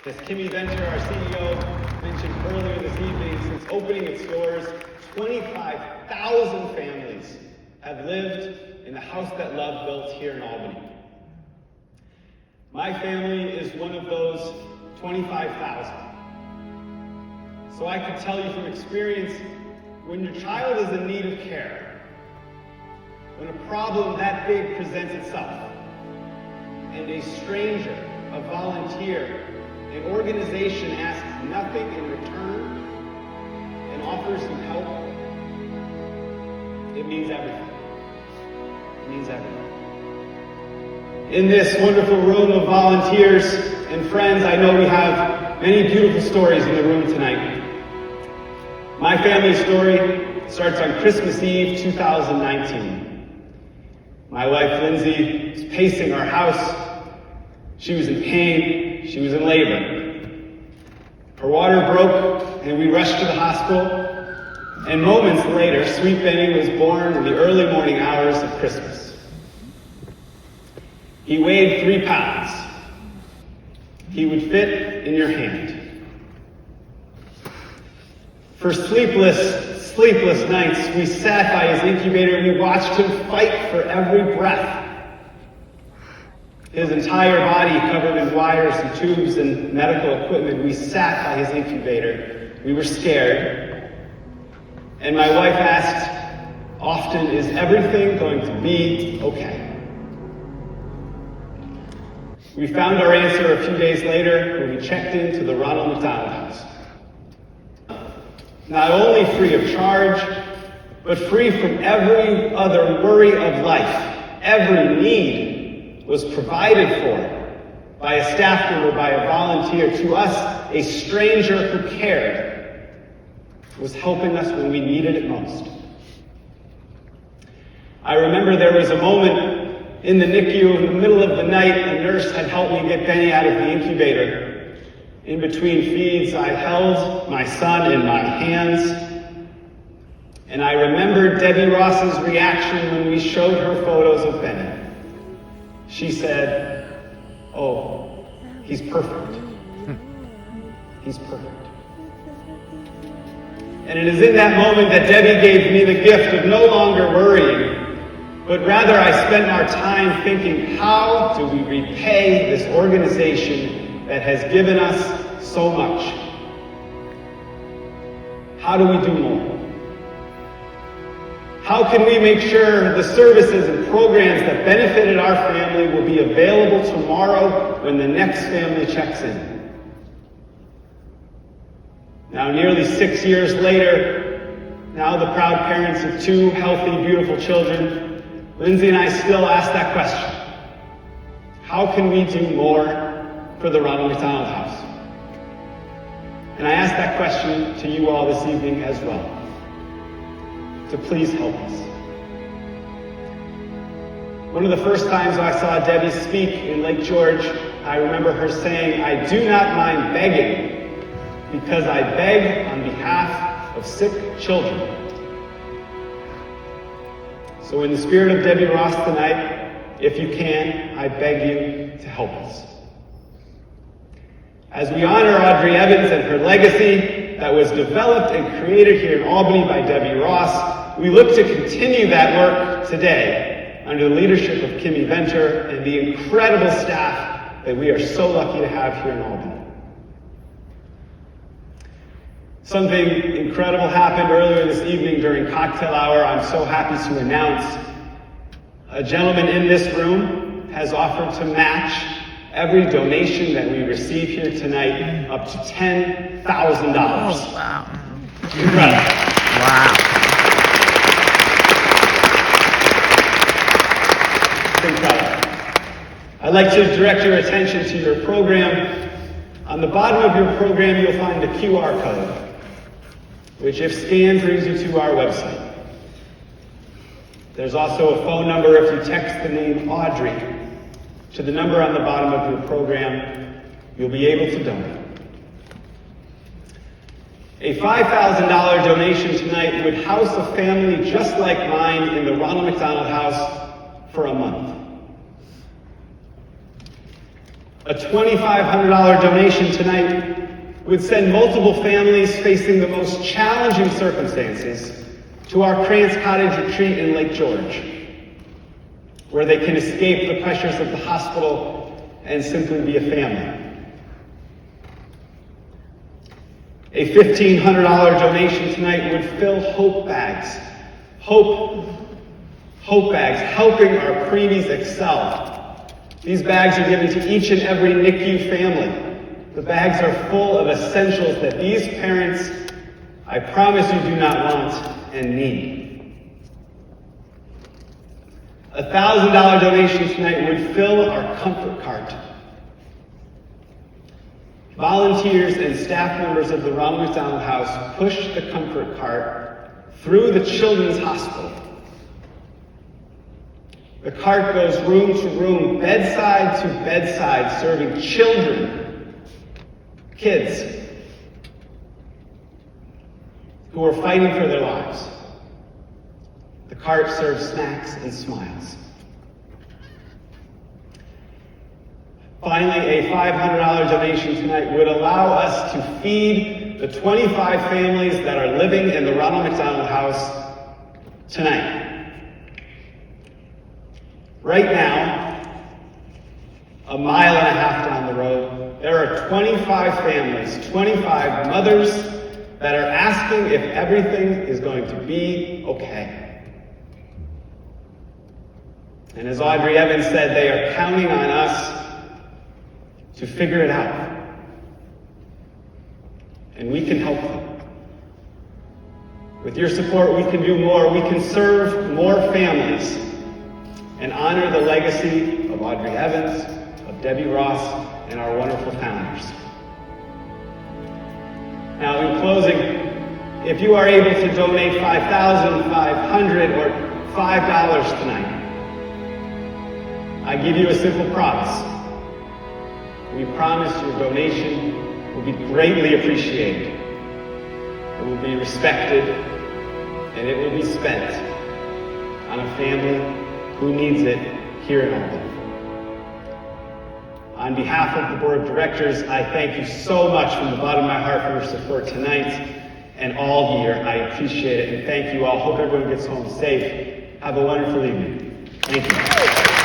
As Kimmy Venter, our CEO, mentioned earlier this evening, since opening its doors, 25,000 families have lived in the house that love built here in Albany. My family is one of those 25,000. So I can tell you from experience, when your child is in need of care, when a problem that big presents itself, and a stranger, a volunteer, an organization asks nothing in return and offers you help, it means everything. It means everything. In this wonderful room of volunteers and friends, I know we have many beautiful stories in the room tonight. My family story starts on Christmas Eve 2019. My wife Lindsay was pacing our house. She was in pain. She was in labor. Her water broke and we rushed to the hospital. And moments later, sweet Benny was born in the early morning hours of Christmas. He weighed 3 pounds. He would fit in your hand. For sleepless nights, we sat by his incubator and we watched him fight for every breath. His entire body covered in wires and tubes and medical equipment. We sat by his incubator. We were scared. And my wife asked, often, is everything going to be okay? We found our answer a few days later when we checked into the Ronald McDonald house. Not only free of charge, but free from every other worry of life. Every need was provided for by a staff member, by a volunteer. To us, a stranger who cared was helping us when we needed it most. I remember there was a moment in the NICU in the middle of the night, a nurse had helped me get Benny out of the incubator. In between feeds, I held my son in my hands, and I remembered Debbie Ross's reaction when we showed her photos of Benny. She said, "Oh, he's perfect. He's perfect." And it is in that moment that Debbie gave me the gift of no longer worrying, but rather I spent our time thinking, how do we repay this organization that has given us so much? How do we do more? How can we make sure the services and programs that benefited our family will be available tomorrow when the next family checks in? Now, nearly 6 years later, now the proud parents of 2 healthy, beautiful children, Lindsay and I still ask that question. How can we do more for the Ronald McDonald House? And I ask that question to you all this evening as well, to please help us. One of the first times I saw Debbie speak in Lake George, I remember her saying, "I do not mind begging, because I beg on behalf of sick children." So in the spirit of Debbie Ross tonight, if you can, I beg you to help us. As we honor Audrey Evans and her legacy that was developed and created here in Albany by Debbie Ross, we look to continue that work today under the leadership of Kimmy Venter and the incredible staff that we are so lucky to have here in Albany. Something incredible happened earlier this evening during cocktail hour. I'm so happy to announce a gentleman in this room has offered to match every donation that we receive here tonight up to $10,000. Oh, wow. Incredible. Wow. It's incredible. I'd like to direct your attention to your program. On the bottom of your program, you'll find a QR code, which if scanned brings you to our website. There's also a phone number if you text the name Audrey to the number on the bottom of your program, you'll be able to donate. A $5,000 donation tonight would house a family just like mine in the Ronald McDonald House for a month. A $2,500 donation tonight would send multiple families facing the most challenging circumstances to our Krantz Cottage retreat in Lake George, where they can escape the pressures of the hospital and simply be a family. A $1,500 donation tonight would fill hope bags. Hope bags, helping our preemies excel. These bags are given to each and every NICU family. The bags are full of essentials that these parents, I promise you, do not want and need. A $1,000 donation tonight would fill our comfort cart. Volunteers and staff members of the Ronald McDonald House push the comfort cart through the Children's Hospital. The cart goes room to room, bedside to bedside, serving children, kids, who are fighting for their lives. The cart serves snacks and smiles. Finally, a $500 donation tonight would allow us to feed the 25 families that are living in the Ronald McDonald House tonight. Right now, a mile and a half down the road, there are 25 families, 25 mothers that are asking if everything is going to be okay. And as Audrey Evans said, they are counting on us to figure it out. And we can help them. With your support, we can do more. We can serve more families and honor the legacy of Audrey Evans, of Debbie Ross, and our wonderful founders. Now, in closing, if you are able to donate $5,500 or $5 tonight, I give you a simple promise. We promise your donation will be greatly appreciated. It will be respected, and it will be spent on a family who needs it here in Albany. On behalf of the board of directors, I thank you so much from the bottom of my heart for your support tonight and all year. I appreciate it, and thank you all. Hope everyone gets home safe. Have a wonderful evening. Thank you.